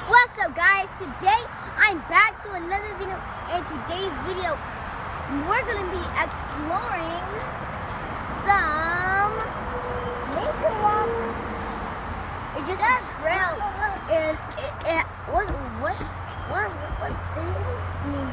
What's up, guys? Today I'm back to another video, and today's video we're gonna be exploring some nature walk. It's just a trail, and what's this? I mean,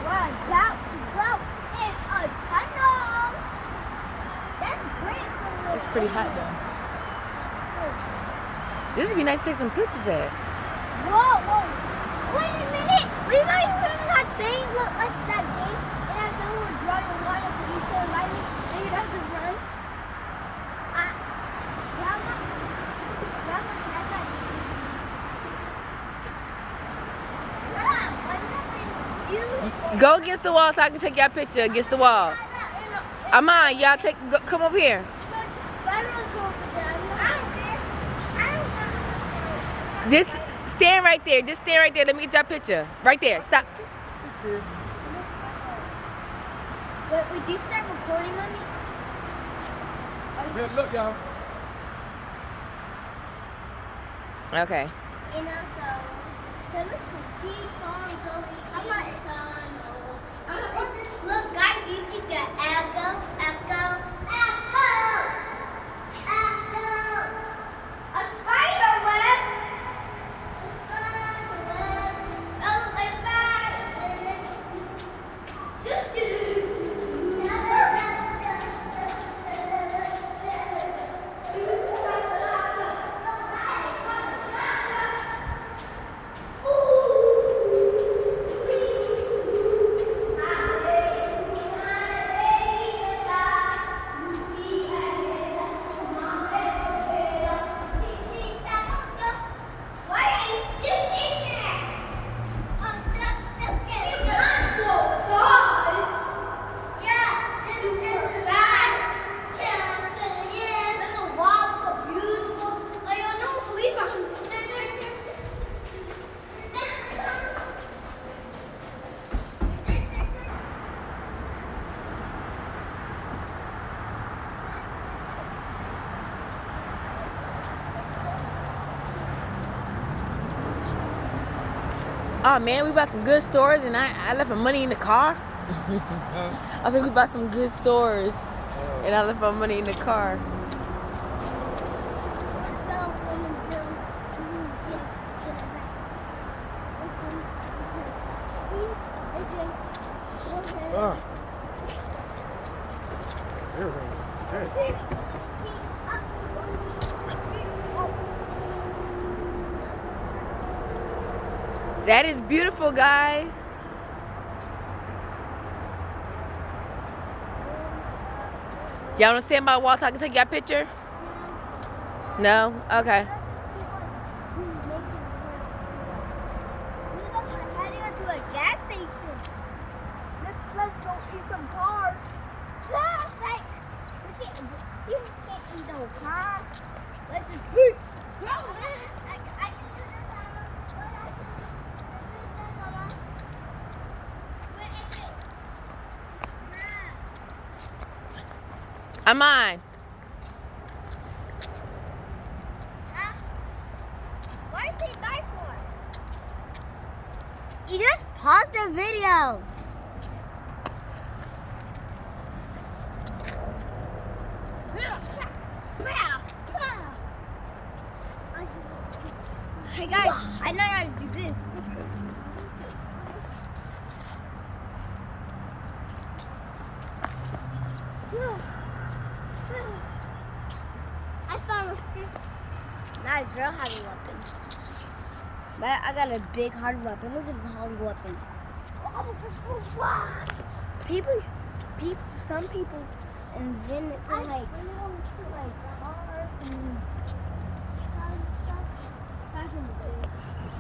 we're about to go in a tunnel. That's great. It's pretty hot though. This would be nice to take some pictures at. Whoa. Wait a minute. We might even that thing look like that game. And that someone would draw your water for you to invite me and you'd have to run. Grandma, that's like. Go against the wall so I can take y'all picture against the wall. Amon, y'all come over here. Just stand right there. Just stand right there. Let me get your picture. Right there. Stop. Wait, do you start recording, Mommy? Yeah, look, y'all. Okay. And also, let's keep on going. Look, guys, you see the echo. A spider web. Oh man, we bought some good stores and I left my money in the car. I think we bought some good stores and I left my money in the car. That is beautiful, guys. Y'all want to stand by the wall so I can take y'all picture? No? Okay. We're heading to a gas station. Let's go eat some cars. You can't eat no car. Let's just eat. I'm on. Huh? Why say bye for? You just paused the video. Hey guys, I know how to do this. I found a stick. Not a real heavy weapon. But I got a big hard weapon. Look at this hard weapon. Some people invent it for like cars and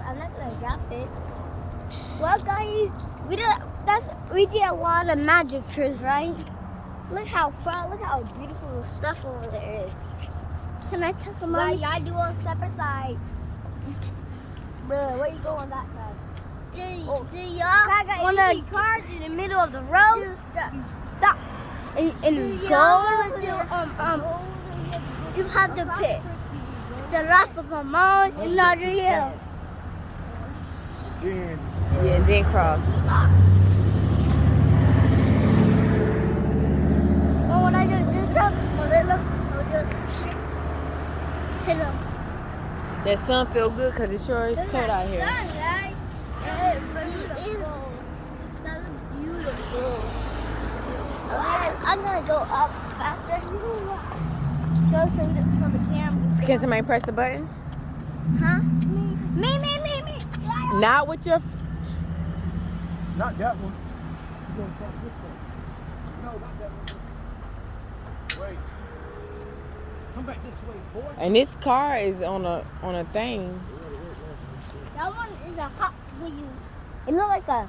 I'm not gonna drop it. Well, guys, we did a lot of magic tricks, right? Look how far, look how beautiful the stuff over there is. Can I take them out? Y'all do on separate sides. Bro, where you go on that side? Do y'all want to cars in the middle of the road? Stop. And go. You have to pick. the life of my mom and another year. Then, Yeah, and then cross. Well, when I do this up, when they look, I'll just hit them. That sun feel good because it sure is cold out here. Sun, guys. It's beautiful. The sun is beautiful. Okay, I'm gonna go up faster. So the camera. Can somebody press the button? Huh? Me. Not with your... not that one. You're going to cross this way. No, not that one. Wait. Come back this way, boy. And this car is on a thing. That one is a Hot Wheel. It looks like a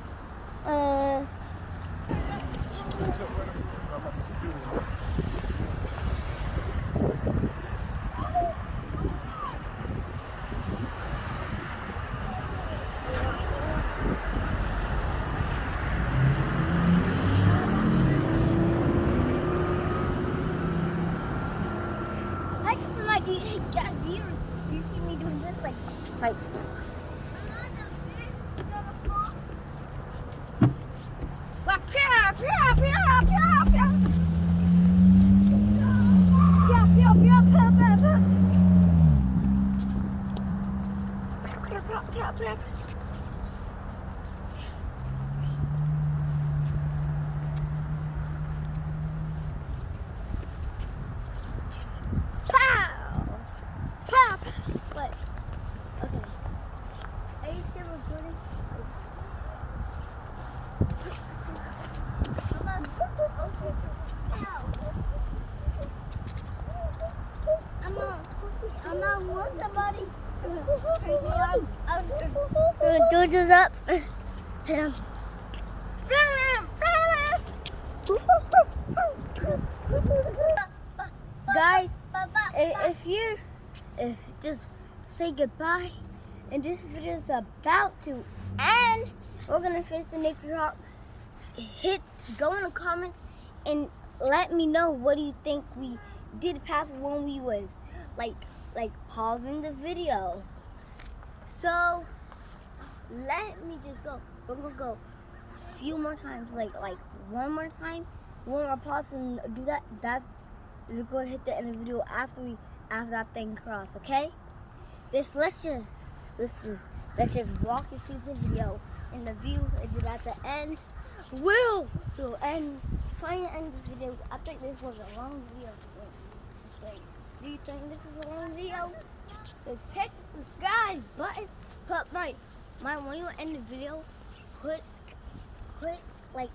I just feel like you got views. You see me doing this like What? Okay. Are you still recording? I'm not want somebody. I'm gonna do this up. Hit him. Guys, if just say goodbye, and this video is about to end, we're gonna finish the nature walk. Go in the comments and let me know what do you think we did past when we was like pausing the video. So let me just go. We're gonna go a few more times, like one more time, one more pause and do that. We're gonna hit the end of the video after that thing cross, okay? Let's just walk you through the video, and the view is at the end. We'll end. Trying to end this video. I think this was a long video. Wait, do you think this is a long video? So hit the subscribe button. Put my when you end the video, put like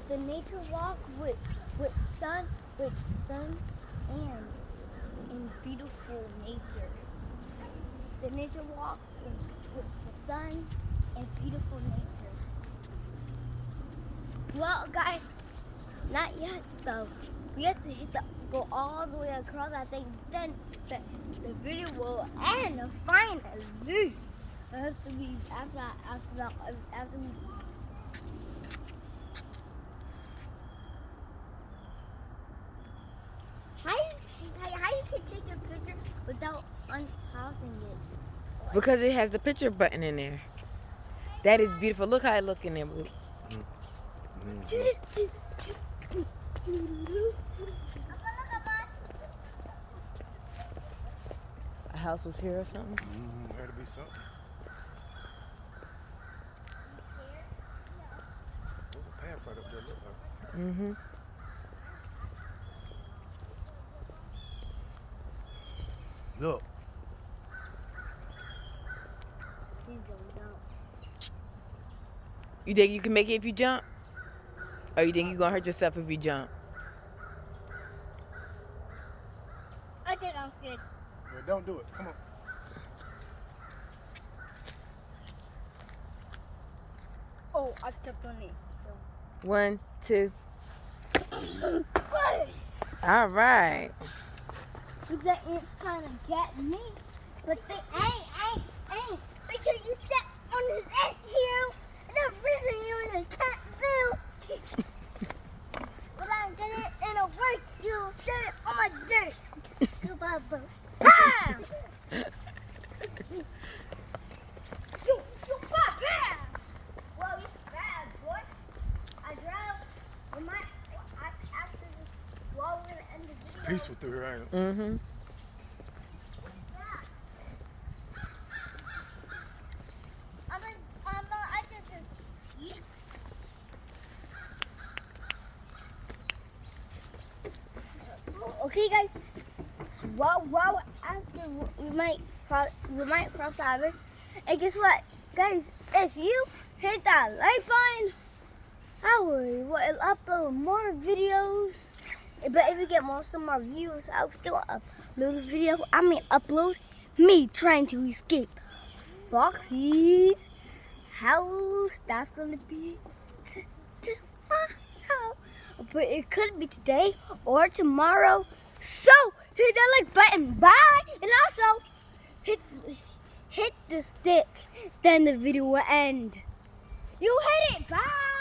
the nature walk with sun and beautiful nature. The nature walk with the sun and beautiful nature. Well, guys, not yet though. We have to go all the way across. I think then the video will end finally. It has to be after we. How you can take a picture without unpausing it? Because it has the picture button in there. That is beautiful. Look how it look in there, Blue. A house was here or something? Had to be something. There's a path right up there. Look like. Mm-hmm. Look. You think you can make it if you jump? Or you think you're gonna hurt yourself if you jump? I think I'm scared. Yeah, don't do it. Come on. Oh, I stepped on it. 1, 2. All right. The ants kind of get me, but they ain't. Because you stepped on this ant here, and the reason you in a cat zoo. But I'm getting it in a work, you stepped on my dirt. Goodbye, bro. Bam! Bam! Whoa, it's bad, boy. I drove. We might. After this, while we're gonna end the It's video. peaceful through here, ain't it? Mm-hmm. I did this. Okay, guys. Well, after we might cross the highway. And guess what, guys? If you hit that like button, I will upload more videos. But if we get some more views, I'll still upload a video. Upload me trying to escape Foxy's house. That's gonna be tomorrow. But it could be today or tomorrow. So hit that like button. Bye. And also hit the stick. Then the video will end. You hit it. Bye.